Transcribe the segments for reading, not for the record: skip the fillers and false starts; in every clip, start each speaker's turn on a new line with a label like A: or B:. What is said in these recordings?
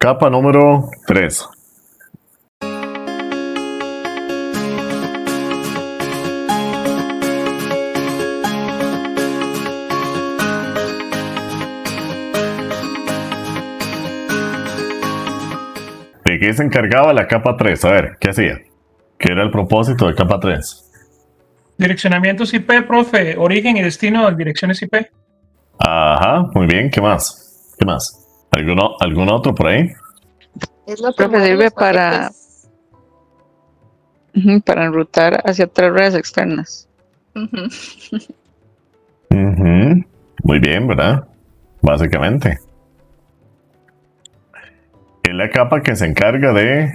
A: Capa número 3. ¿De qué se encargaba la capa 3? A ver, ¿qué hacía? ¿Qué era el propósito de capa 3?
B: Direccionamientos IP, profe, origen y destino de direcciones IP.
A: Ajá, muy bien, ¿qué más? ¿Qué más? ¿Algún otro por ahí?
C: Es lo que
D: Profe,
C: mueve
D: sirve
C: los paquetes.
D: para enrutar hacia otras redes externas.
C: Ujú.
A: Ujú, muy bien, ¿verdad? Básicamente. Es la capa que se encarga de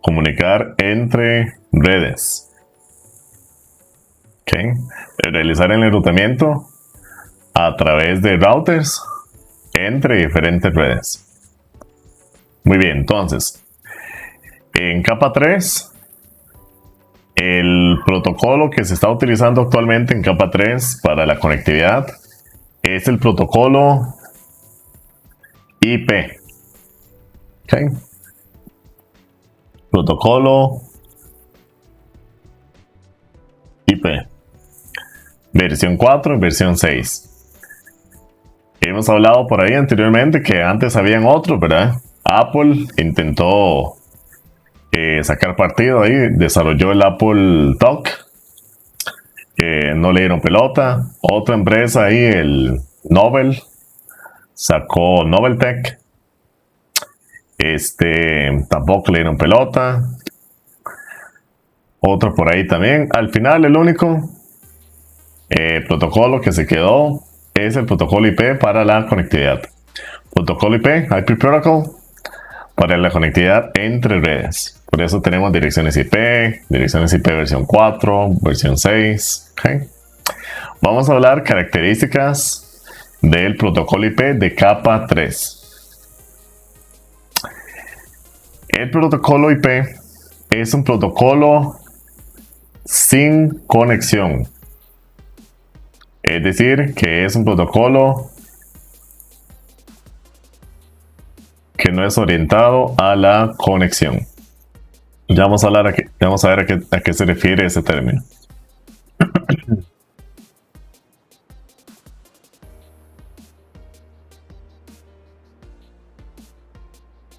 A: comunicar entre redes. ¿Ok? De realizar el enrutamiento a través de routers entre diferentes redes. Muy bien, entonces, en capa 3, el protocolo que se está utilizando actualmente en capa 3 para la conectividad es el protocolo IP. ¿Ok? Protocolo IP. Versión 4 y versión 6. Hemos hablado por ahí anteriormente que antes habían otros, ¿verdad? Apple intentó sacar partido ahí, desarrolló el Apple Talk. No le dieron pelota. Otra empresa ahí, el Nobel, sacó Noveltech. Tampoco le dieron pelota. Otro por ahí también. Al final, el único protocolo que se quedó es el protocolo IP para la conectividad. Protocolo IP Protocol, para la conectividad entre redes. Por eso tenemos direcciones IP versión 4, versión 6. ¿Okay? Vamos a hablar características del protocolo IP de capa 3. El protocolo IP es un protocolo sin conexión. Es decir, que es un protocolo que no es orientado a la conexión. Ya vamos a hablar aquí, vamos a ver a qué se refiere ese término.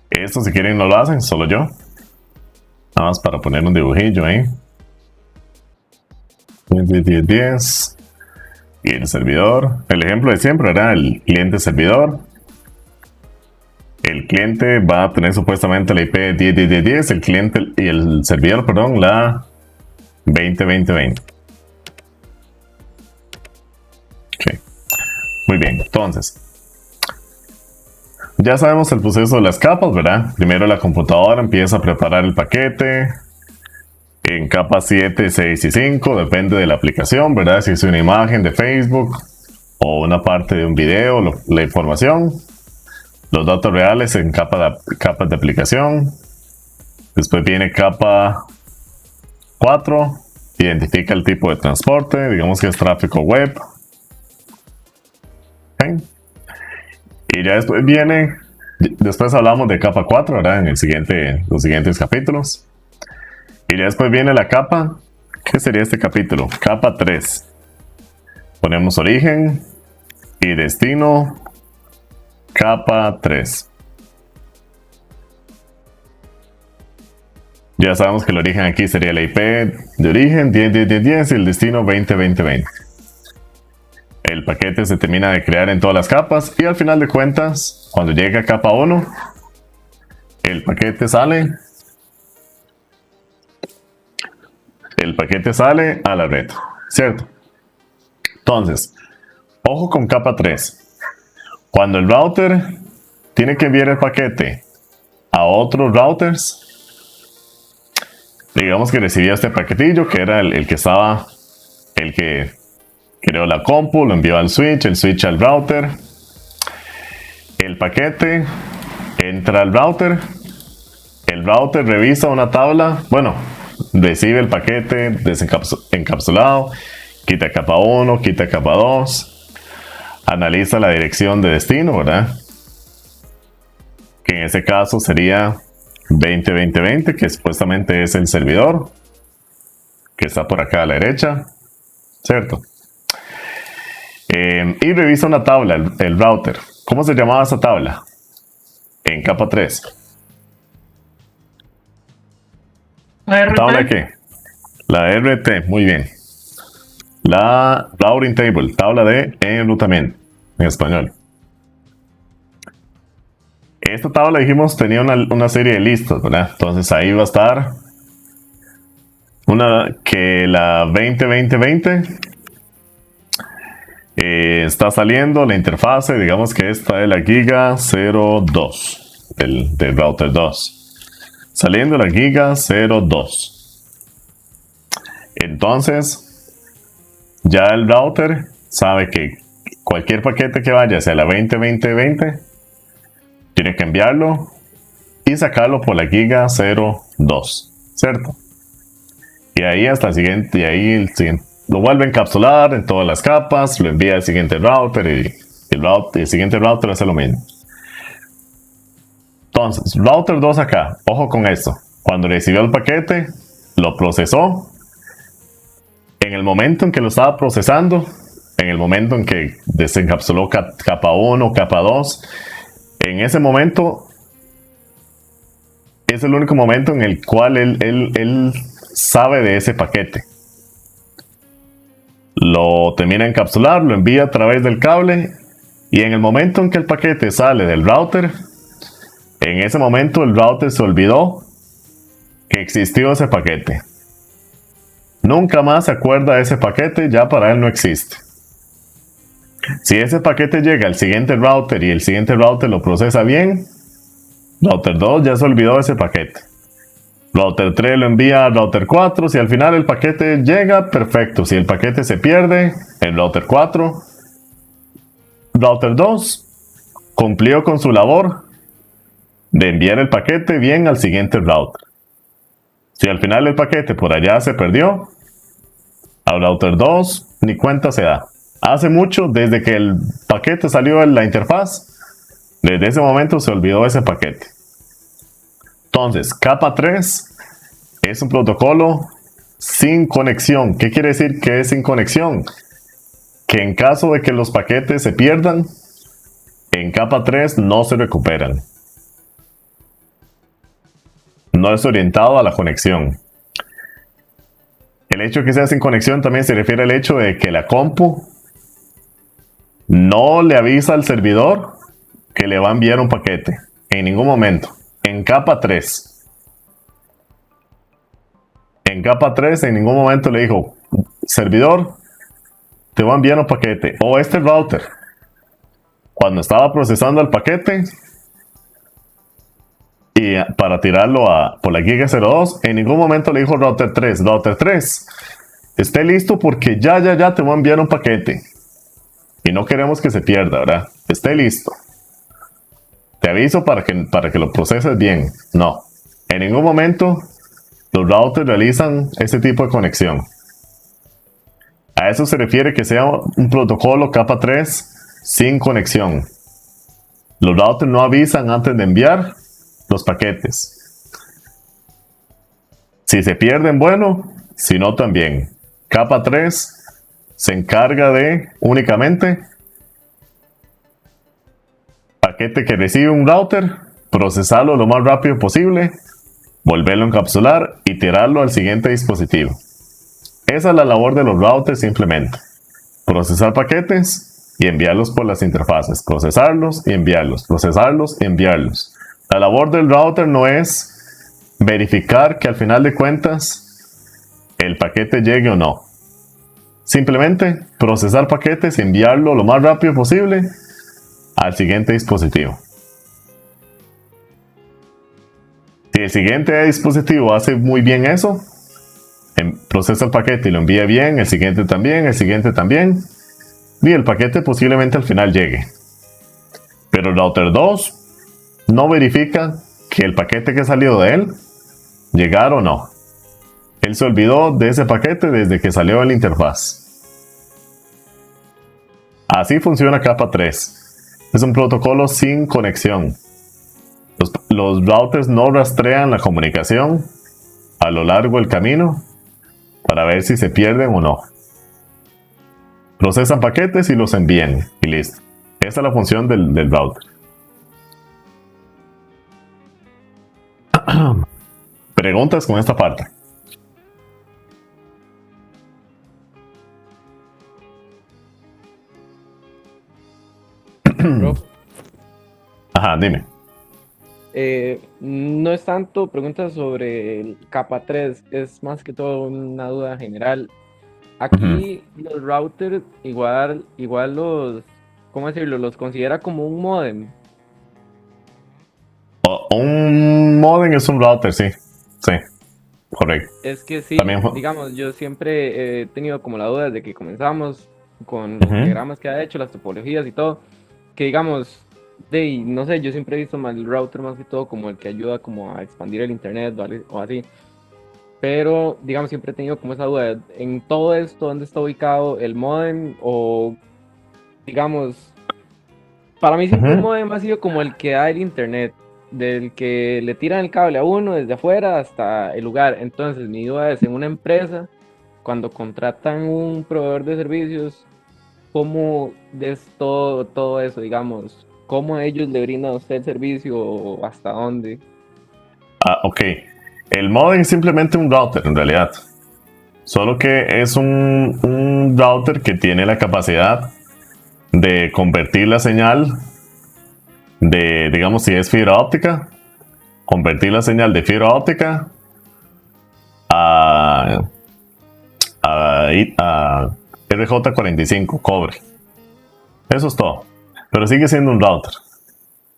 A: Esto, si quieren, no lo hacen, solo yo. Nada más para poner un dibujillo ahí. 10. Y el servidor. El ejemplo de siempre era el cliente servidor. El cliente va a tener supuestamente la IP 10.10.10.10. El cliente y el servidor, perdón, la 20.20.20. Ok. Muy bien, entonces. Ya sabemos el proceso de las capas, ¿verdad? Primero la computadora empieza a preparar el paquete. En capa 7, 6 y 5, depende de la aplicación, ¿verdad? Si es una imagen de Facebook o una parte de un video, la información. Los datos reales en capas de aplicación. Después viene capa 4, identifica el tipo de transporte, digamos que es tráfico web. ¿Okay? Y ya después hablamos de capa 4, ¿verdad? En los siguientes capítulos. Y ya después viene la capa, ¿qué sería este capítulo? Capa 3. Ponemos origen y destino, capa 3. Ya sabemos que el origen aquí sería la IP de origen 10.10.10.10 y el destino 20.20.20. El paquete se termina de crear en todas las capas y al final de cuentas, cuando llega a capa 1, el paquete sale a la red, ¿cierto? Entonces, ojo con capa 3. Cuando el router tiene que enviar el paquete a otros routers, digamos que recibía este paquetillo, que era el que creó la compu, lo envió al switch, el switch al router. El paquete entra al router, el router revisa una tabla, recibe el paquete encapsulado, quita capa 1, quita capa 2, analiza la dirección de destino, ¿verdad? que en ese caso sería 20.20.20, que supuestamente es el servidor, que está por acá a la derecha, ¿cierto? Y revisa una tabla, el router. ¿Cómo se llamaba esa tabla? En capa 3.
B: ART.
A: ¿Tabla de qué? La RT, muy bien. La routing table, tabla de enrutamiento, en español. Esta tabla, dijimos, tenía una serie de listas, ¿verdad? Entonces ahí va a estar una que la 20.20.20 está saliendo la interfase, digamos que esta es la Giga 02 del router 2. Saliendo la Giga 02. Entonces, ya el router sabe que cualquier paquete que vaya hacia la 20.20.20 tiene que enviarlo y sacarlo por la Giga 02, ¿cierto? Y ahí hasta el siguiente, y ahí el siguiente, lo vuelve a encapsular en todas las capas, lo envía al siguiente router y el siguiente router hace lo mismo. Entonces, router 2 acá, ojo con esto. Cuando recibió el paquete, lo procesó. En el momento en que lo estaba procesando, en el momento en que desencapsuló capa 1, capa 2, en ese momento es el único momento en el cual él sabe de ese paquete. Lo termina de encapsular, lo envía a través del cable y en el momento en que el paquete sale del router, en ese momento el router se olvidó que existió ese paquete. Nunca más se acuerda de ese paquete, ya para él no existe. Si ese paquete llega al siguiente router y el siguiente router lo procesa bien, router 2 ya se olvidó de ese paquete. Router 3 lo envía al router 4, si al final el paquete llega, perfecto. Si el paquete se pierde, el router 4, router 2 cumplió con su labor de enviar el paquete bien al siguiente router. Si al final el paquete por allá se perdió, al router 2 ni cuenta se da. Hace mucho, desde que el paquete salió en la interfaz, desde ese momento se olvidó ese paquete. Entonces, capa 3 es un protocolo sin conexión. ¿Qué quiere decir que es sin conexión? Que en caso de que los paquetes se pierdan, en capa 3 no se recuperan. No es orientado a la conexión. El hecho de que sea sin conexión también se refiere al hecho de que la compu no le avisa al servidor que le va a enviar un paquete. En ningún momento. En capa 3. En capa 3 en ningún momento le dijo, servidor, te voy a enviar un paquete. O este router, cuando estaba procesando el paquete, y para tirarlo por la Giga 02, en ningún momento le dijo router 3, esté listo porque ya te voy a enviar un paquete. Y no queremos que se pierda, ¿verdad? Esté listo. Te aviso para que lo proceses bien. No. En ningún momento los routers realizan ese tipo de conexión. A eso se refiere que sea un protocolo capa 3 sin conexión. Los routers no avisan antes de enviar los paquetes. Si se pierden, bueno, si no también. Capa 3 se encarga de únicamente paquete que recibe un router, procesarlo lo más rápido posible, volverlo a encapsular y tirarlo al siguiente dispositivo. Esa es la labor de los routers simplemente. Procesar paquetes y enviarlos por las interfaces. Procesarlos y enviarlos. Procesarlos y enviarlos. La labor del router no es verificar que al final de cuentas el paquete llegue o no. Simplemente procesar paquetes y enviarlo lo más rápido posible al siguiente dispositivo. Si el siguiente dispositivo hace muy bien eso, procesa el paquete y lo envía bien, el siguiente también, y el paquete posiblemente al final llegue. Pero el router 2 no verifica que el paquete que salió de él llegara o no. Él se olvidó de ese paquete desde que salió de la interfaz. Así funciona capa 3. Es un protocolo sin conexión. Los routers no rastrean la comunicación a lo largo del camino para ver si se pierden o no. Procesan paquetes y los envían y listo. Esa es la función del router. Preguntas con esta parte.
E: Profe,
A: Ajá, dime.
E: no es tanto preguntas sobre el capa 3, es más que todo una duda general. Aquí los routers igual los, ¿cómo decirlo? Los considera como un modem.
A: Un modem es un router, sí. Sí, correcto.
E: Es que sí,
A: También
E: digamos, yo siempre he tenido como la duda desde que comenzamos con los
A: Ujú.
E: diagramas que ha hecho, las topologías y todo, que digamos, no sé, yo siempre he visto más el router más que todo como el que ayuda como a expandir el internet o así. Pero, digamos, siempre he tenido como esa duda, en todo esto, ¿dónde está ubicado el modem? O, digamos, para mí siempre el
A: Ujú.
E: modem ha sido como el que da el internet, del que le tiran el cable a uno desde afuera hasta el lugar. Entonces, mi duda es, en una empresa, cuando contratan un proveedor de servicios, ¿cómo es todo eso, digamos? ¿Cómo ellos le brindan a usted el servicio o hasta dónde?
A: Ok. El modem es simplemente un router en realidad. Solo que es un router que tiene la capacidad de convertir la señal de, digamos, si es fibra óptica, convertir la señal de fibra óptica a, a RJ45, cobre. Eso es todo. Pero sigue siendo un router.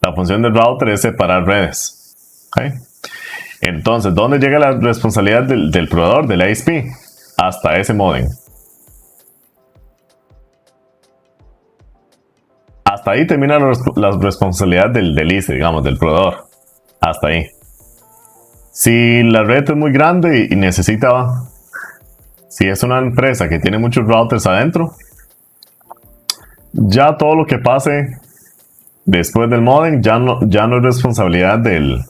A: La función del router es separar redes. ¿Ok? Entonces, ¿dónde llega la responsabilidad del proveedor, del ISP? Hasta ese modem. Hasta ahí termina la responsabilidad del ISE, digamos, del proveedor. Hasta ahí. Si la red es muy grande y necesita, si es una empresa que tiene muchos routers adentro, ya todo lo que pase después del modem ya no es responsabilidad del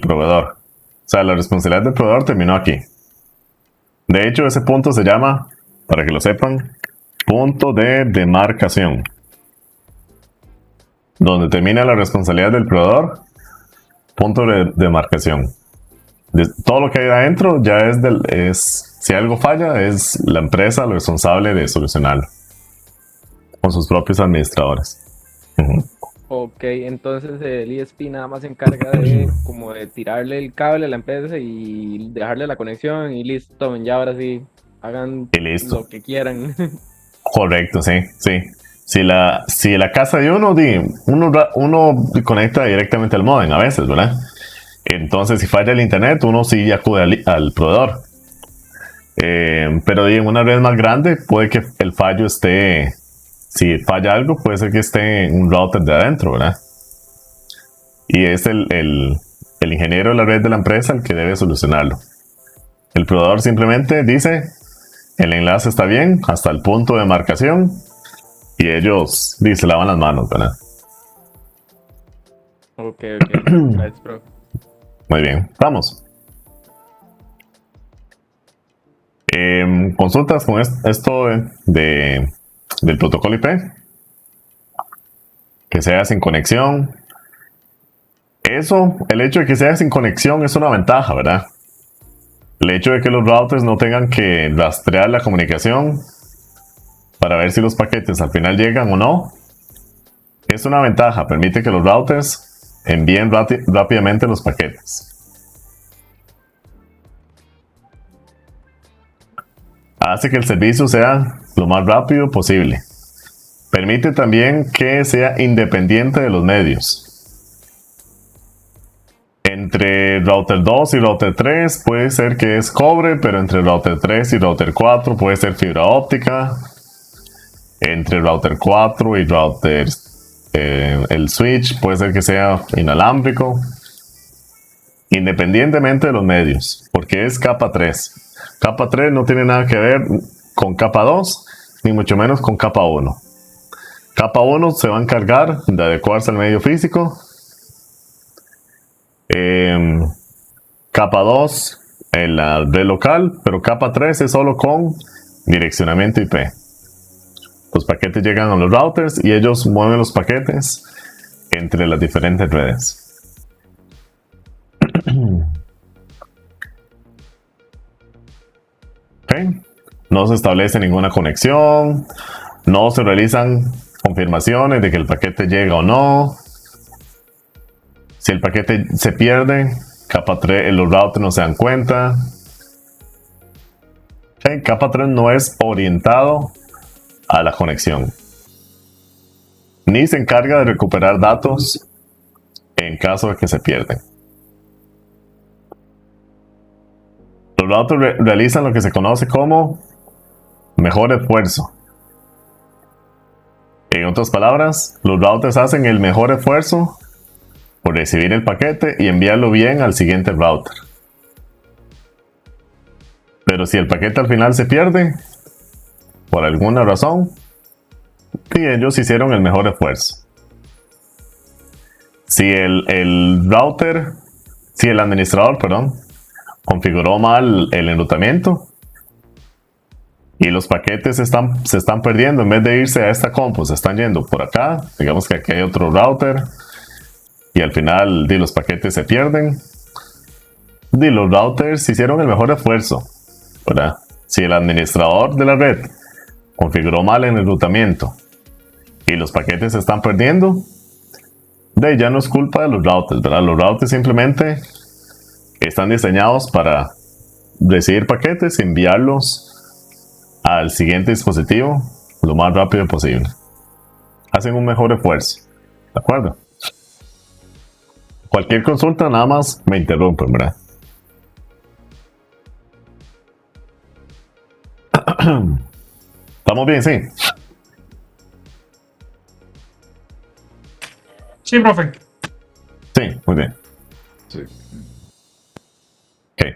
A: proveedor. O sea, la responsabilidad del proveedor terminó aquí. De hecho, ese punto se llama, para que lo sepan, punto de demarcación. Donde termina la responsabilidad del proveedor, punto de demarcación. Todo lo que hay adentro ya si algo falla, es la empresa la responsable de solucionarlo. Con sus propios administradores. Ujú.
E: Ok, entonces el ISP nada más se encarga de como de tirarle el cable a la empresa y dejarle la conexión y listo, tomen, ya ahora sí, hagan
A: Y listo.
E: lo que quieran.
A: Correcto, sí, sí. Si la casa de uno conecta directamente al modem a veces, ¿verdad? Entonces, si falla el internet, uno sí acude al proveedor. Pero en una red más grande, puede que el fallo esté. Si falla algo, puede ser que esté en un router de adentro, ¿verdad? Y es el ingeniero de la red de la empresa el que debe solucionarlo. El proveedor simplemente dice: el enlace está bien hasta el punto de marcación. Y ellos se lavan las manos, ¿verdad?
E: Ok, gracias, bro.
A: Muy bien, vamos. Consultas con esto del protocolo IP. Que sea sin conexión. El hecho de que sea sin conexión es una ventaja, ¿verdad? El hecho de que los routers no tengan que rastrear la comunicación para ver si los paquetes al final llegan o no, es una ventaja. Permite que los routers envíen rápidamente los paquetes. Hace que el servicio sea lo más rápido posible. Permite también que sea independiente de los medios. Entre router 2 y router 3 puede ser que es cobre, pero entre router 3 y router 4 puede ser fibra óptica. Entre router 4 y router el switch puede ser que sea inalámbrico. Independientemente de los medios, porque es capa 3. Capa 3 no tiene nada que ver con capa 2, ni mucho menos con capa 1. Capa 1 se va a encargar de adecuarse al medio físico Capa 2 en la red local, pero capa 3 es solo con direccionamiento IP. Los paquetes llegan a los routers y ellos mueven los paquetes entre las diferentes redes. Okay. No se establece ninguna conexión, no se realizan confirmaciones de que el paquete llega o no. Si el paquete se pierde, capa 3, los routers no se dan cuenta. Okay. Capa 3 no es orientado a la conexión, ni se encarga de recuperar datos en caso de que se pierden. Los routers realizan lo que se conoce como mejor esfuerzo. En otras palabras, los routers hacen el mejor esfuerzo por recibir el paquete y enviarlo bien al siguiente router. Pero si el paquete al final se pierde, por alguna razón, sí, ellos hicieron el mejor esfuerzo. Si el administrador, configuró mal el enrutamiento y los paquetes se están perdiendo, en vez de irse a esta compu, se están yendo por acá, digamos que aquí hay otro router, y al final los paquetes se pierden, los routers hicieron el mejor esfuerzo, ¿verdad? Si el administrador de la red configuró mal el enrutamiento y los paquetes se están perdiendo, ya no es culpa de los routers, ¿verdad? Los routers simplemente están diseñados para recibir paquetes y enviarlos al siguiente dispositivo lo más rápido posible. Hacen un mejor esfuerzo, ¿de acuerdo? Cualquier consulta nada más me interrumpen, ¿verdad? ¿Estamos bien? Sí.
B: Sí, profe.
A: Sí, muy bien.
E: Sí.
A: Ok.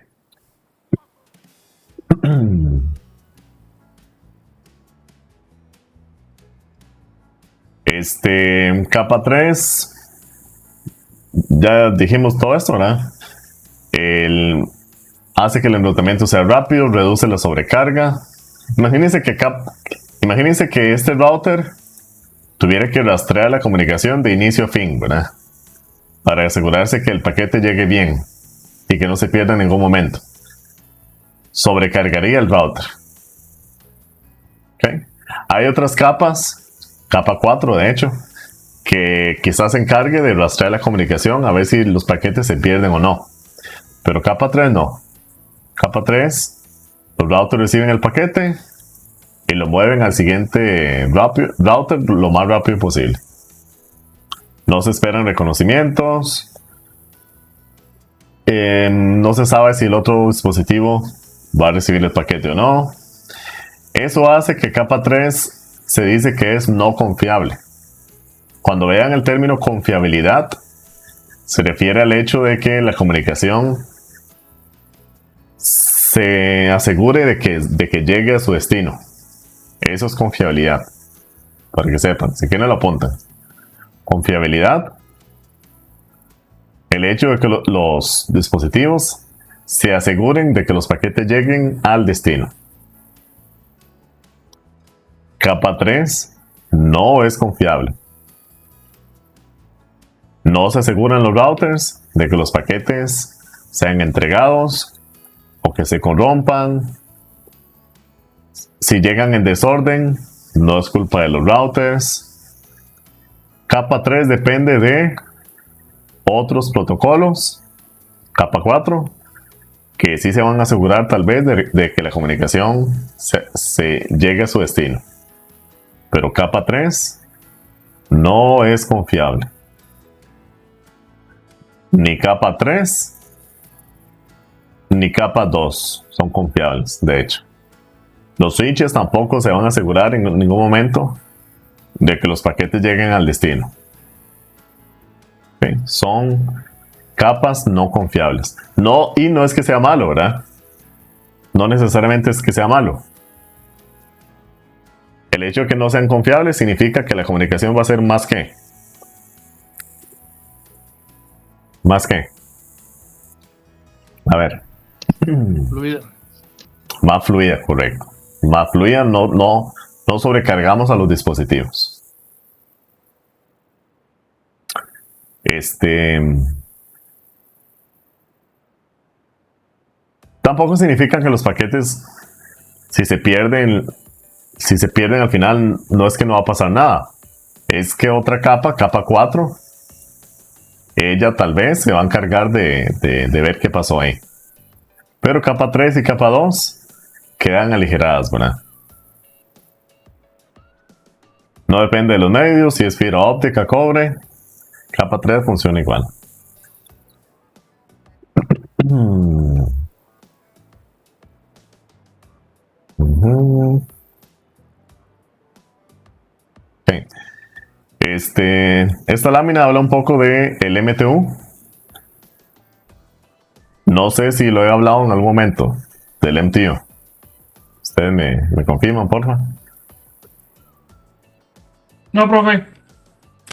A: Capa 3. Ya dijimos todo esto, ¿verdad? Hace que el enrutamiento sea rápido, reduce la sobrecarga. Imagínense que este router tuviera que rastrear la comunicación de inicio a fin, ¿verdad? Para asegurarse que el paquete llegue bien y que no se pierda en ningún momento. Sobrecargaría el router. ¿Okay? Hay otras capas, capa 4 de hecho, que quizás se encargue de rastrear la comunicación a ver si los paquetes se pierden o no. Pero capa 3 no. Capa 3, los routers reciben el paquete y lo mueven al siguiente router lo más rápido posible. No se esperan reconocimientos. No se sabe si el otro dispositivo va a recibir el paquete o no. Eso hace que capa 3 se dice que es no confiable. Cuando vean el término confiabilidad, se refiere al hecho de que la comunicación se asegure de que llegue a su destino. Eso es confiabilidad. Para que sepan, si quieren lo apuntan. Confiabilidad. El hecho de que los dispositivos se aseguren de que los paquetes lleguen al destino. Capa 3 no es confiable. No se aseguran los routers de que los paquetes sean entregados o que se corrompan. Si llegan en desorden, no es culpa de los routers. Capa 3 depende de otros protocolos. Capa 4, que sí se van a asegurar tal vez de que la comunicación se llegue a su destino. Pero capa 3 no es confiable. Ni capa 3 ni capa 2 son confiables, de hecho. Los switches tampoco se van a asegurar en ningún momento de que los paquetes lleguen al destino. ¿Okay? Son capas no confiables. Y no es que sea malo, ¿verdad? No necesariamente es que sea malo. El hecho de que no sean confiables significa que la comunicación va a ser más que A ver.
F: Fluida.
A: Más fluida, correcto. Más fluida, no sobrecargamos a los dispositivos. Tampoco significa que los paquetes, si se pierden al final, no es que no va a pasar nada. Es que otra capa 4, ella tal vez se va a encargar de ver qué pasó ahí. Pero capa 3 y capa 2 quedan aligeradas, ¿verdad? No depende de los medios, si es fibra óptica, cobre, capa 3 funciona igual. Okay. Esta lámina habla un poco de el MTU. No sé si lo he hablado en algún momento del MTU. Ustedes me confirman, porfa.
B: No, profe.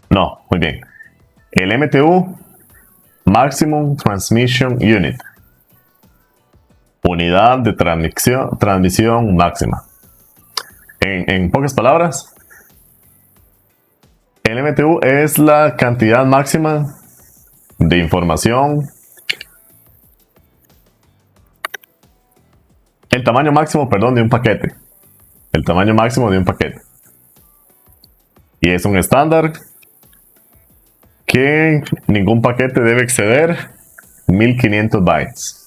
A: No, muy bien. El MTU, Maximum Transmission Unit. Unidad de transmisión máxima. En pocas palabras, el MTU es la cantidad máxima de información. El tamaño máximo, perdón, de un paquete. El tamaño máximo de un paquete. Y es un estándar que ningún paquete debe exceder 1500 bytes.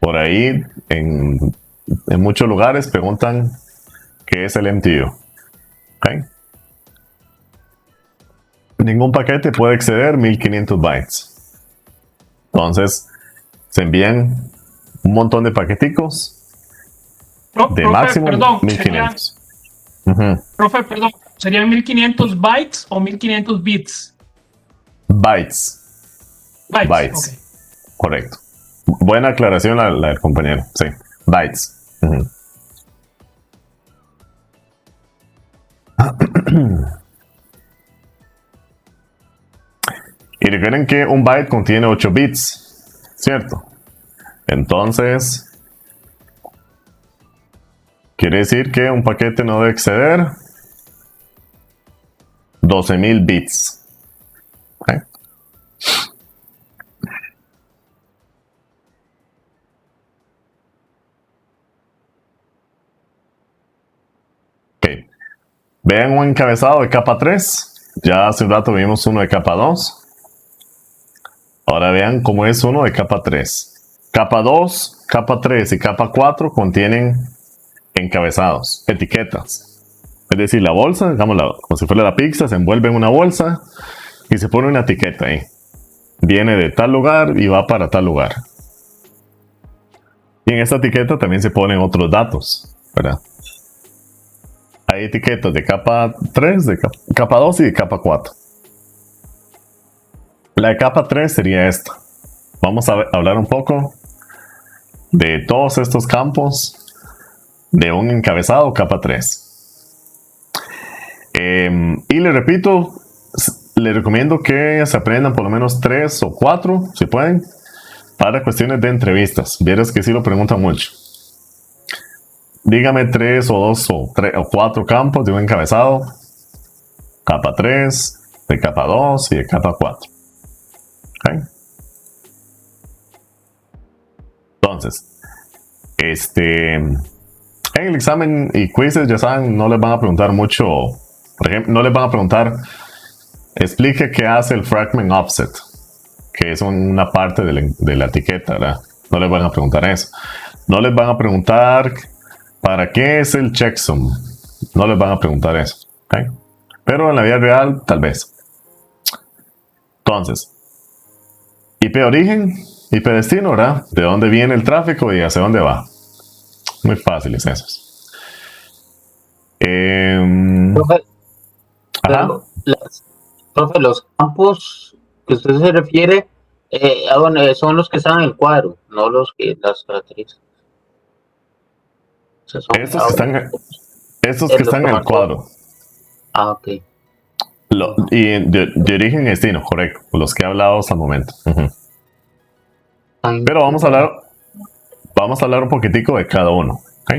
A: Por ahí, en muchos lugares preguntan qué es el MTU. ¿Okay? Ningún paquete puede exceder 1500 bytes. Entonces, se envían un montón de paqueticos de
B: Profe,
A: máximo
B: perdón,
A: 1500.
B: Profe, perdón, ¿serían 1500 bytes o 1500 bits?
A: Bytes. Bytes.
B: Okay.
A: Correcto. Buena aclaración la del compañero. Sí, bytes. Y recuerden que un byte contiene 8 bits, ¿cierto? Entonces, quiere decir que un paquete no debe exceder 12.000 bits. ¿Okay? Ok. Vean un encabezado de capa 3. Ya hace un rato vimos uno de capa 2. Ahora vean cómo es uno de capa 3. Capa 2, capa 3 y capa 4 contienen encabezados, etiquetas. Es decir, la bolsa, digámosla, como si fuera la pizza, se envuelve en una bolsa y se pone una etiqueta ahí. Viene de tal lugar y va para tal lugar. Y en esta etiqueta también se ponen otros datos, ¿verdad? Hay etiquetas de capa 3, de capa 2 y de capa 4. La de capa 3 sería esta. Vamos a hablar un poco de todos estos campos de un encabezado capa 3. Y le repito, le recomiendo que se aprendan por lo menos 3 o 4, si pueden, para cuestiones de entrevistas. Vieras que sí lo preguntan mucho. Dígame 3 o 2 o 4 campos de un encabezado. Capa 3, de capa 2 y de capa 4. ¿Okay? Entonces, en el examen y quizzes, ya saben, no les van a preguntar mucho. Por ejemplo, no les van a preguntar, explique qué hace el fragment offset, que es una parte de la etiqueta, ¿verdad? No les van a preguntar eso. No les van a preguntar para qué es el checksum. No les van a preguntar eso. ¿Okay? Pero en la vida real, tal vez. Entonces, IP origen, IP destino, ¿verdad? De dónde viene el tráfico y hacia dónde va. Muy fáciles esos.
F: Profe,
A: Ajá.
F: profe, los campos que usted se refiere, bueno, son los que están en el cuadro, no los que las caracterizan. O sea,
A: Estos que están en el cuadro.
F: Ah, ok.
A: Y de origen y destino, correcto. Los que he hablado hasta el momento. Pero vamos a hablar un poquitico de cada uno, ¿ok?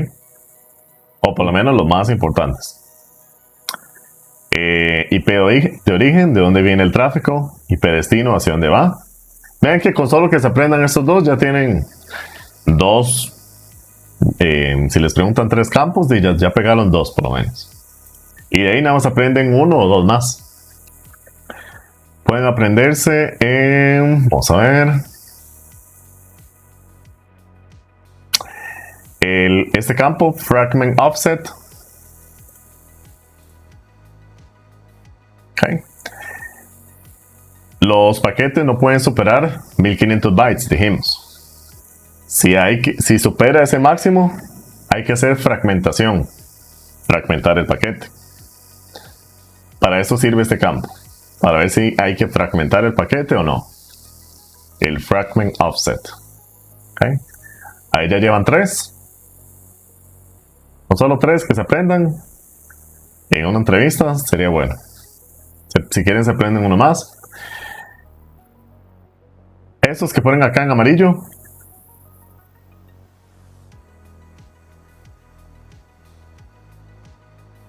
A: O por lo menos los más importantes. IP de origen, de dónde viene el tráfico. IP destino, hacia dónde va. Vean que con solo que se aprendan estos dos ya tienen dos. Si les preguntan 3 campos, ya pegaron 2 por lo menos. Y de ahí nada más aprenden 1 o 2 más. Pueden aprenderse en... Vamos a ver. Este campo, Fragment Offset. Okay. Los paquetes no pueden superar 1500 bytes, dijimos. Si supera ese máximo, hay que hacer fragmentación. Fragmentar el paquete. Para eso sirve este campo. Para ver si hay que fragmentar el paquete o no. El Fragment Offset. Okay. Ahí ya llevan 3. Con solo 3 que se aprendan en una entrevista sería bueno. Si quieren se aprenden uno más. Estos que ponen acá en amarillo.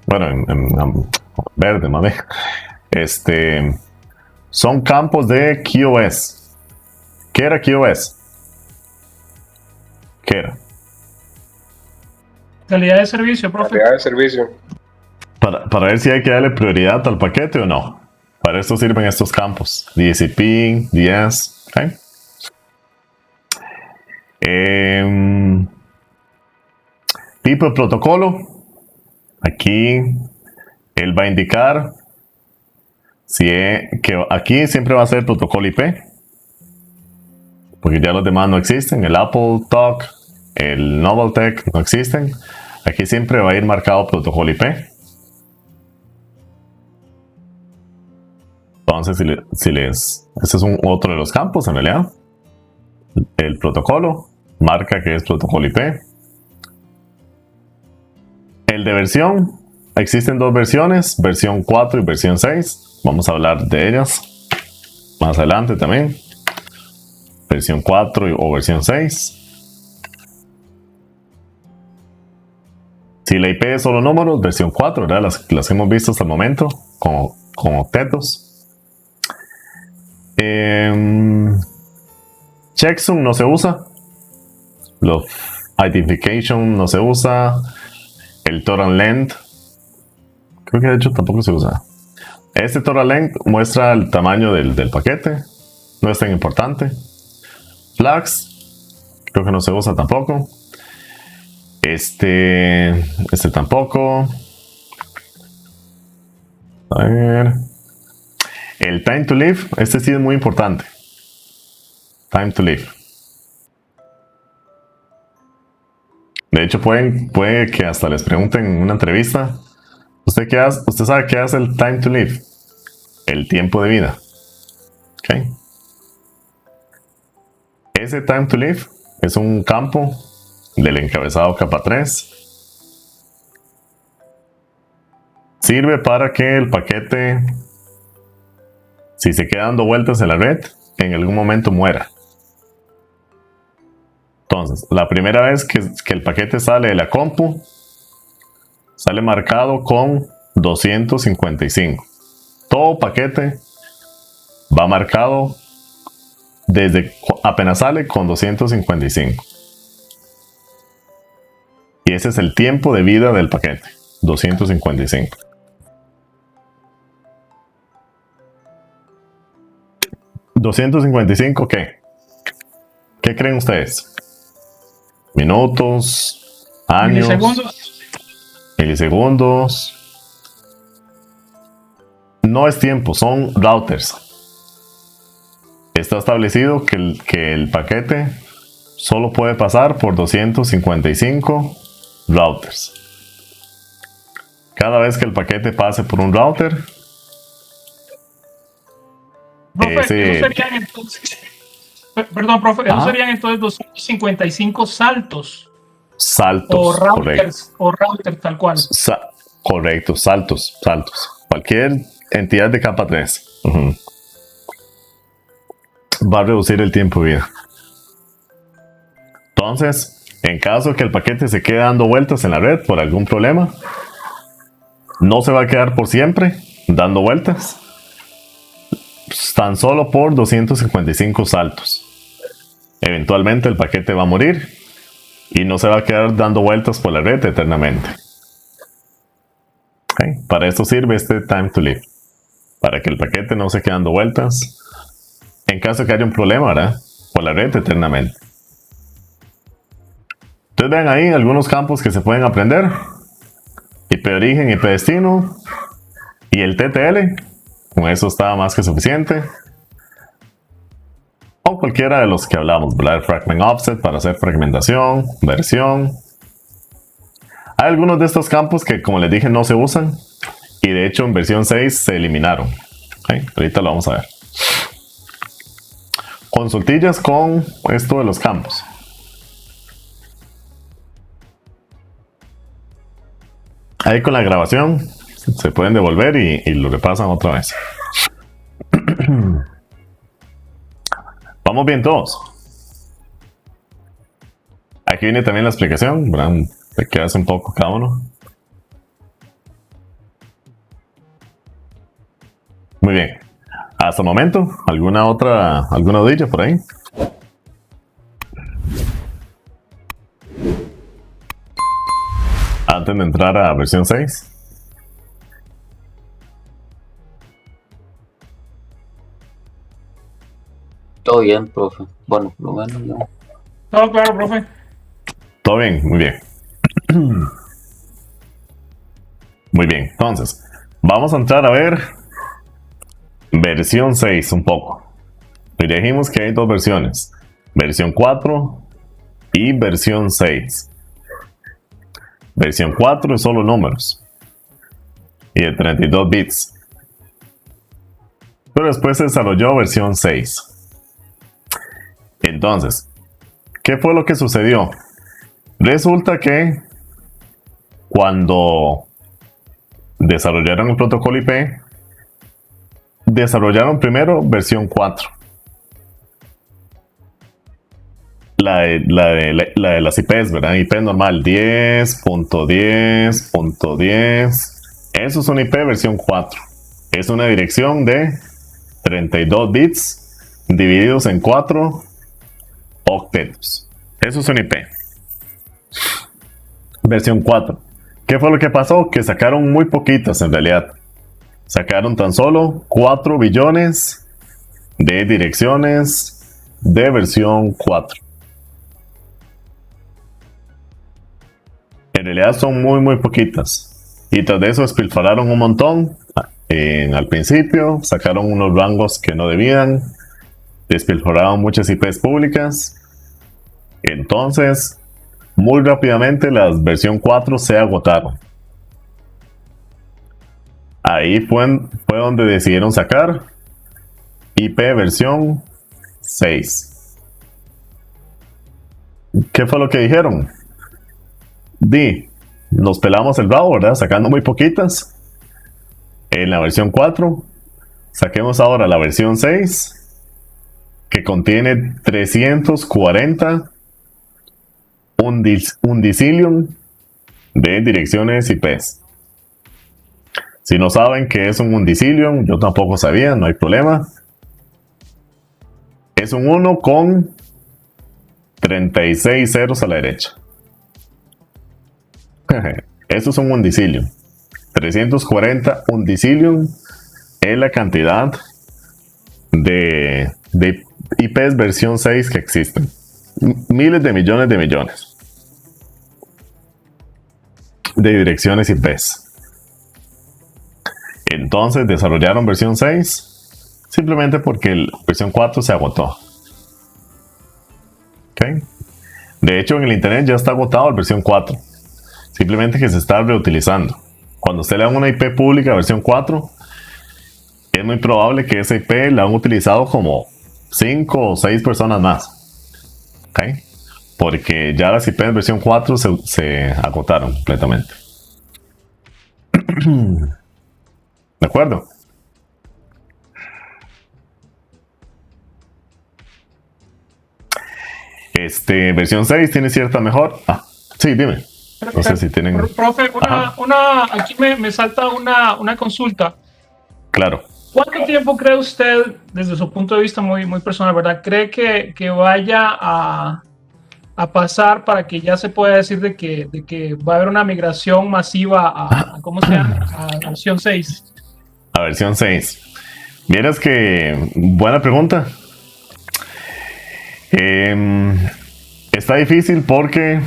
A: Bueno, en verde, ¿vale? Son campos de QoS. ¿Qué era QoS? ¿Qué era?
B: Calidad de servicio, profe.
G: Calidad de servicio.
A: Para ver si hay que darle prioridad al paquete o no. Para esto sirven estos campos. DHCP, DS. ¿Okay? Tipo de protocolo. Aquí él va a indicar que aquí siempre va a ser protocolo IP. Porque ya los demás no existen. El Apple Talk, el Noveltech no existen. Aquí siempre va a ir marcado protocolo IP. Entonces, este es otro de los campos en realidad. El protocolo marca que es protocolo IP. El de versión, existen 2 versiones, versión 4 y versión 6. Vamos a hablar de ellas más adelante también. Versión 4 o versión 6. Si la IP es solo números, versión 4, ¿verdad? Las hemos visto hasta el momento con octetos. Checksum no se usa. Los identification no se usa. El total length, creo que de hecho tampoco se usa. Este total length muestra el tamaño del paquete. No es tan importante. Flags, creo que no se usa tampoco. Este tampoco. A ver. El time to live, este sí es muy importante. Time to live. De hecho, puede que hasta les pregunten en una entrevista. ¿Usted sabe qué hace el time to live? El tiempo de vida. ¿Ok? Ese time to live es un campo del encabezado capa 3. Sirve para que el paquete, si se queda dando vueltas en la red, en algún momento muera. Entonces, la primera vez que el paquete sale de la compu, sale marcado con 255. Todo paquete va marcado desde apenas sale con 255. Y ese es el tiempo de vida del paquete, 255. ¿255 qué? ¿Qué creen ustedes? Minutos, años, milisegundos. No es tiempo, son routers. Está establecido que el paquete solo puede pasar por 255 routers. Cada vez que el paquete pase por un router,
B: profe, eso serían entonces, perdón, profe, eso serían entonces 255 saltos.
A: Saltos,
B: o routers,
A: correcto.
B: o routers tal cual.
A: Correcto, saltos. Cualquier entidad de capa 3 va a reducir el tiempo de vida. Entonces, en caso que el paquete se quede dando vueltas en la red por algún problema, no se va a quedar por siempre dando vueltas, tan solo por 255 saltos. Eventualmente el paquete va a morir y no se va a quedar dando vueltas por la red eternamente. Okay. Para esto sirve este time to live, para que el paquete no se quede dando vueltas en caso de que haya un problema, ¿verdad?, por la red eternamente. Entonces ven ahí algunos campos que se pueden aprender: IP de origen, IP destino y el TTL. Con eso está más que suficiente. O cualquiera de los que hablamos, ¿verdad? El fragment offset para hacer fragmentación, versión. Hay algunos de estos campos que, como les dije, no se usan. Y de hecho en versión 6 se eliminaron. ¿Okay? Ahorita lo vamos a ver. Consultillas con esto de los campos. Ahí con la grabación se pueden devolver y lo repasan otra vez. Vamos bien todos. Aquí viene también la explicación, ¿verdad? De qué hace un poco cada uno. Muy bien. Hasta el momento, alguna dudilla por ahí? Antes de entrar a versión 6.
F: Todo bien, profe. Bueno, lo menos yo.
B: Todo claro, profe.
A: Todo bien, muy bien. Muy bien, entonces, vamos a entrar a ver versión 6 un poco. Y dijimos que hay dos versiones: versión 4 y versión 6. Versión 4 es solo números y de 32 bits. Pero después se desarrolló versión 6. Entonces, ¿qué fue lo que sucedió? Resulta que cuando desarrollaron el protocolo IP, desarrollaron primero versión 4. La de las IPs, ¿verdad? IP normal 10.10.10. Eso es una IP versión 4. Es una dirección de 32 bits divididos en 4 octetos. Eso es una IP. Versión 4. ¿Qué fue lo que pasó? Que sacaron muy poquitas en realidad. Sacaron tan solo 4 billones de direcciones de versión 4. En realidad son muy poquitas. Y tras de eso despilfarraron un montón. Al principio sacaron unos rangos que no debían. Despilfarraron muchas IPs públicas. Entonces, muy rápidamente las versión 4 se agotaron. Ahí fue donde decidieron sacar IP versión 6. ¿Qué fue lo que dijeron? Nos pelamos el rabo, ¿verdad? Sacando muy poquitas en la versión 4. Saquemos ahora la versión 6, que contiene 340 undecillion de direcciones IPs. Si no saben qué es un undecillion, yo tampoco sabía, no hay problema. Es un 1 con 36 ceros a la derecha. Esto es un undecillion. 340 undecillion es la cantidad de IPs versión 6 que existen. Miles de millones de direcciones IPs. Entonces desarrollaron versión 6 simplemente porque la versión 4 se agotó. ¿Okay? De hecho, en el internet ya está agotado la versión 4. Simplemente que se está reutilizando. Cuando usted le da una IP pública versión 4, es muy probable que esa IP la han utilizado como 5 o 6 personas más. ¿Okay? Porque ya las IP en versión 4 se agotaron completamente. ¿De acuerdo? Versión 6 tiene cierta mejor. Sí, dime. No sé si tienen.
B: Profe, aquí me salta una consulta.
A: Claro.
B: ¿Cuánto tiempo cree usted, desde su punto de vista muy, muy personal, verdad, cree que vaya a pasar para que ya se pueda decir de que va a haber una migración masiva a ¿cómo se llama? A versión 6?
A: A versión 6. Vieras que, buena pregunta. Está difícil porque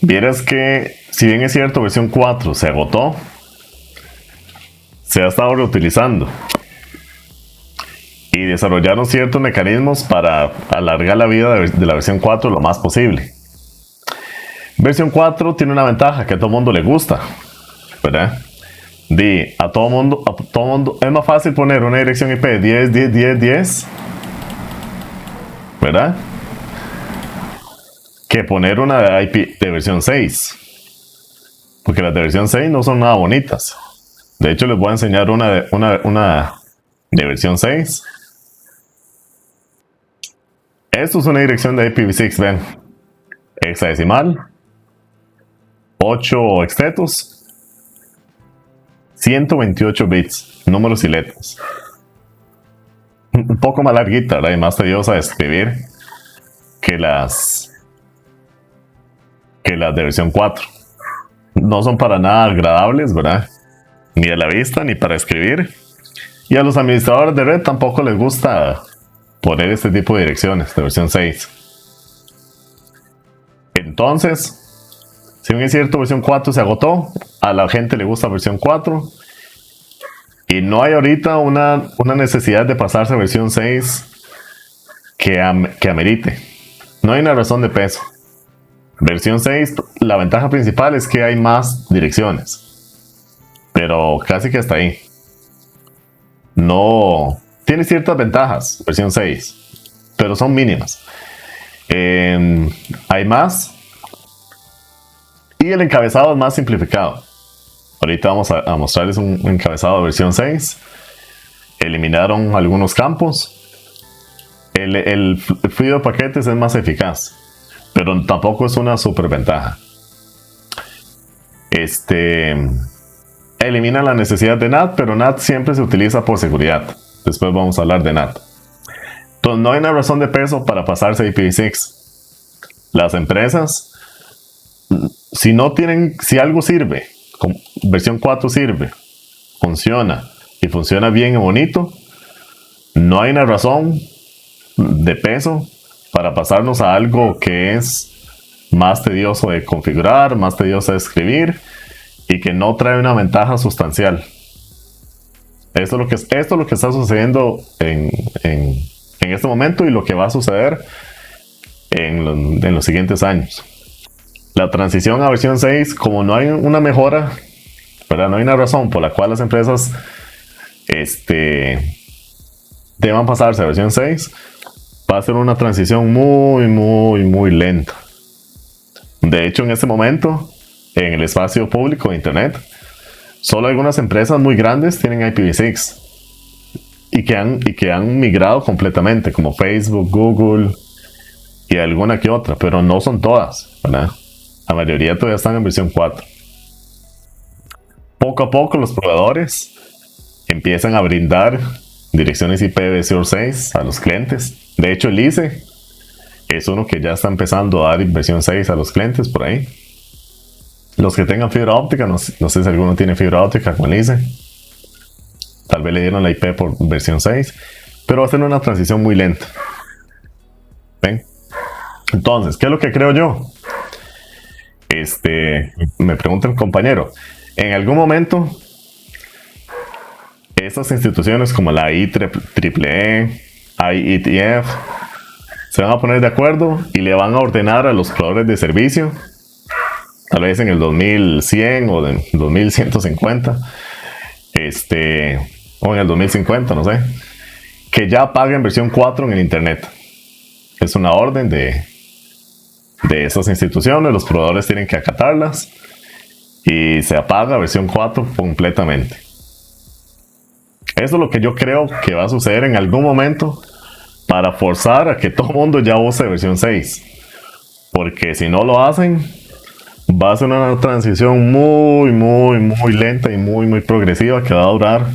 A: vieras que, si bien es cierto, versión 4 se agotó, se ha estado reutilizando y desarrollaron ciertos mecanismos para alargar la vida de la versión 4 lo más posible. Versión 4 tiene una ventaja que a todo mundo le gusta, ¿verdad? A todo mundo es más fácil poner una dirección IP de 10, 10, 10, 10, ¿verdad? Que poner una IP de versión 6, porque las de versión 6 no son nada bonitas. De hecho, les voy a enseñar una de versión 6. Esto es una dirección de IPv6, ven. Hexadecimal, 8 octetos, 128 bits, números y letras. Un poco más larguita, ¿verdad? Y más tediosa de escribir que las de versión 4. No son para nada agradables, ¿verdad? Ni a la vista, ni para escribir. Y a los administradores de red tampoco les gusta poner este tipo de direcciones de versión 6. Entonces, si bien es cierto, versión 4 se agotó, a la gente le gusta versión 4. Y no hay ahorita una necesidad de pasarse a versión 6 que amerite. No hay una razón de peso. Versión 6, la ventaja principal es que hay más direcciones. Pero casi que hasta ahí. No. Tiene ciertas ventajas, versión 6. Pero son mínimas. Hay más. Y el encabezado es más simplificado. Ahorita vamos a mostrarles un encabezado de versión 6. Eliminaron algunos campos. El fluido de paquetes es más eficaz. Pero tampoco es una super ventaja. Elimina la necesidad de NAT, pero NAT siempre se utiliza por seguridad. Después vamos a hablar de NAT. Entonces no hay una razón de peso para pasarse a IPv6. Las empresas, si algo sirve, versión 4 sirve, funciona y funciona bien y bonito, no hay una razón de peso para pasarnos a algo que es más tedioso de configurar, más tedioso de escribir y que no trae una ventaja sustancial. Esto es lo que está sucediendo en este momento y lo que va a suceder en los siguientes años. La transición a versión 6, como no hay una mejora, ¿verdad? No hay una razón por la cual las empresas deban pasarse a versión 6, va a ser una transición muy, muy, muy lenta. De hecho, en este momento, en el espacio público de Internet, solo algunas empresas muy grandes tienen IPv6 y que han migrado completamente, como Facebook, Google y alguna que otra, pero no son todas, ¿verdad? La mayoría todavía están en versión 4. Poco a poco los proveedores empiezan a brindar direcciones IP de versión 6 a los clientes. De hecho, el ICE es uno que ya está empezando a dar versión 6 a los clientes por ahí. Los que tengan fibra óptica, no sé si alguno tiene fibra óptica con el ICE. Tal vez le dieron la IP por versión 6, pero va a ser una transición muy lenta. ¿Ven? Entonces, ¿qué es lo que creo yo? Me pregunta el compañero. En algún momento, estas instituciones como la IEEE, IETF, se van a poner de acuerdo y le van a ordenar a los proveedores de servicio, tal vez en el 2100 o en el 2150, o en el 2050, no sé, que ya paguen versión 4 en el Internet. Es una orden de esas instituciones, los proveedores tienen que acatarlas y se apaga versión 4 completamente. Eso es lo que yo creo que va a suceder en algún momento para forzar a que todo el mundo ya use versión 6. Porque si no lo hacen, va a ser una transición muy lenta y muy progresiva que va a durar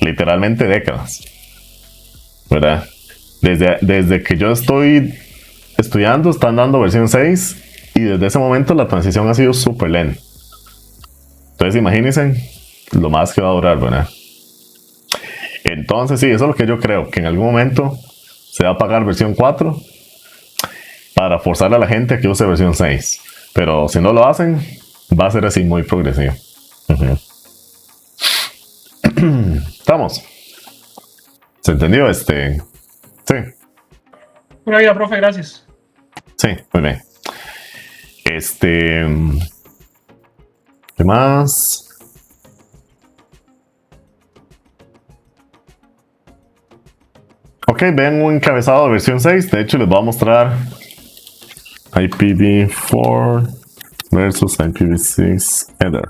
A: literalmente décadas. ¿Verdad? Desde que yo estoy estudiando, están dando versión 6 y desde ese momento la transición ha sido súper lenta. Entonces imagínense lo más que va a durar, ¿verdad? Entonces sí, eso es lo que yo creo, que en algún momento se va a pagar versión 4 para forzar a la gente a que use versión 6. Pero si no lo hacen, va a ser así muy progresivo. ¿Estamos? ¿Se entendió? Sí.
B: Pura vida, profe, gracias.
A: Sí, muy bien. ¿Qué más? Ok, ven un encabezado de versión 6. De hecho, les voy a mostrar IPv4 versus IPv6 header.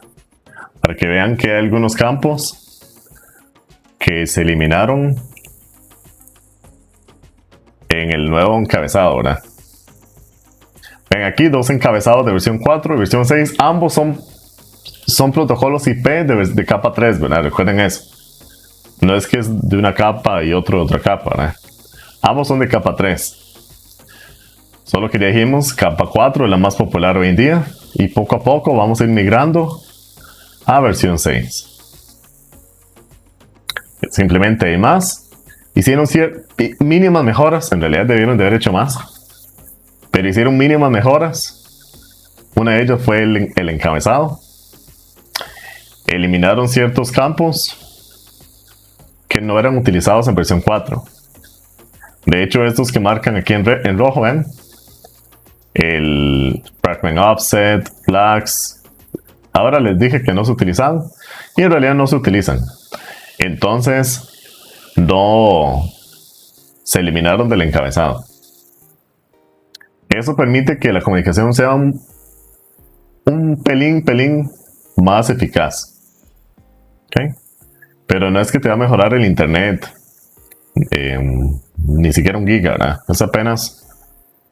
A: Para que vean que hay algunos campos que se eliminaron en el nuevo encabezado, ¿verdad? Ven aquí dos encabezados de versión 4 y versión 6. Ambos son protocolos IP de capa 3, ¿verdad? Recuerden eso. No es que es de una capa y otro de otra capa, ¿verdad? Ambos son de capa 3. Solo que ya dijimos, capa 4 es la más popular hoy en día. Y poco a poco vamos a ir migrando a versión 6. Simplemente hay más. Hicieron mínimas mejoras. En realidad debieron de haber hecho más. Pero hicieron mínimas mejoras. Una de ellas fue el encabezado. Eliminaron ciertos campos que no eran utilizados en versión 4. De hecho, estos que marcan aquí en rojo, ¿ven? El fragment offset, flags. Ahora les dije que no se utilizaban y en realidad no se utilizan. Entonces, no se eliminaron del encabezado. Eso permite que la comunicación sea un pelín más eficaz. ¿Okay? Pero no es que te va a mejorar el internet. Ni siquiera 1 giga, ¿verdad? Es apenas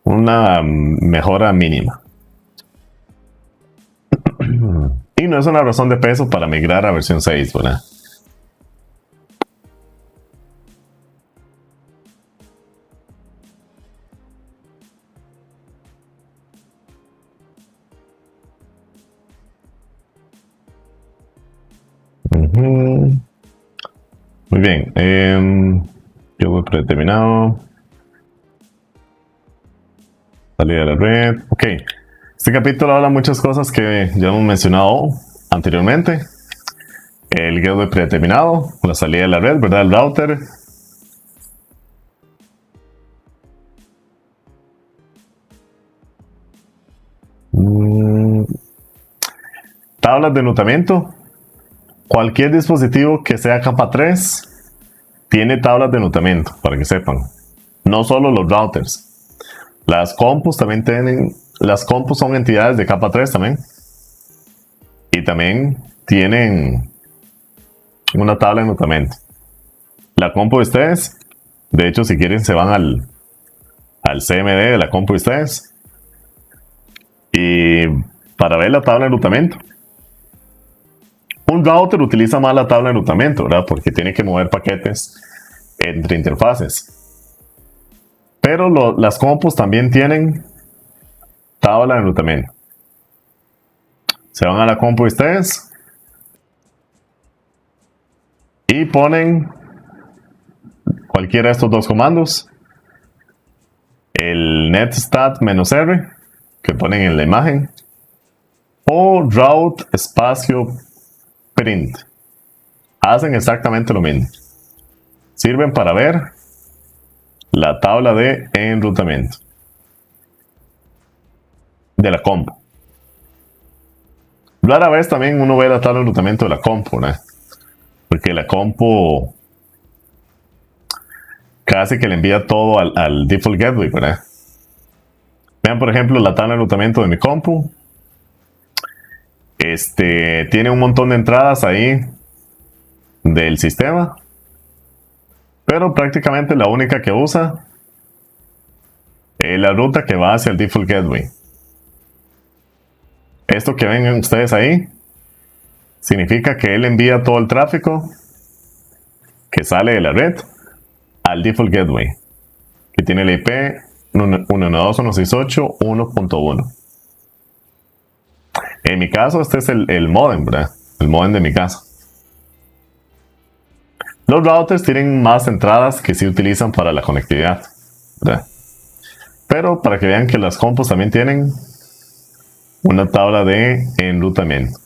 A: una mejora mínima. Y no es una razón de peso para migrar a versión 6, ¿verdad? Muy bien. Yo voy predeterminado. Salida de la red. Ok. Este capítulo habla muchas cosas que ya hemos mencionado anteriormente. El gateway predeterminado, la salida de la red, ¿verdad? El router. Tablas de enrutamiento. Cualquier dispositivo que sea capa 3 tiene tablas de enrutamiento, para que sepan. No solo los routers. Las compus también tienen. Las compus son entidades de capa 3 también. Y también tienen una tabla de enrutamiento. La compu de ustedes, de hecho, si quieren, se van al CMD de la compu de ustedes. Y para ver la tabla de enrutamiento. Un router utiliza más la tabla de enrutamiento, ¿verdad? Porque tiene que mover paquetes entre interfaces. Pero las compus también tienen tabla de enrutamiento. Se van a la compu de ustedes y ponen cualquiera de estos dos comandos. El netstat-r que ponen en la imagen o route espacio print. Hacen exactamente lo mismo. Sirven para ver la tabla de enrutamiento de la compu. Rara vez también uno ve la tabla de enrutamiento de la compu, ¿no? Porque la compu casi que le envía todo al default gateway, ¿verdad? Vean, por ejemplo, la tabla de enrutamiento de mi compu. Tiene un montón de entradas ahí del sistema, pero prácticamente la única que usa La ruta que va hacia el default gateway. Esto que ven ustedes ahí significa que él envía todo el tráfico que sale de la red al default gateway, que tiene el IP 192.168.1.1. En mi caso, este es el modem, ¿verdad? El modem de mi casa. Los routers tienen más entradas que se utilizan para la conectividad, ¿verdad? Pero para que vean que las compus también tienen una tabla de enrutamiento.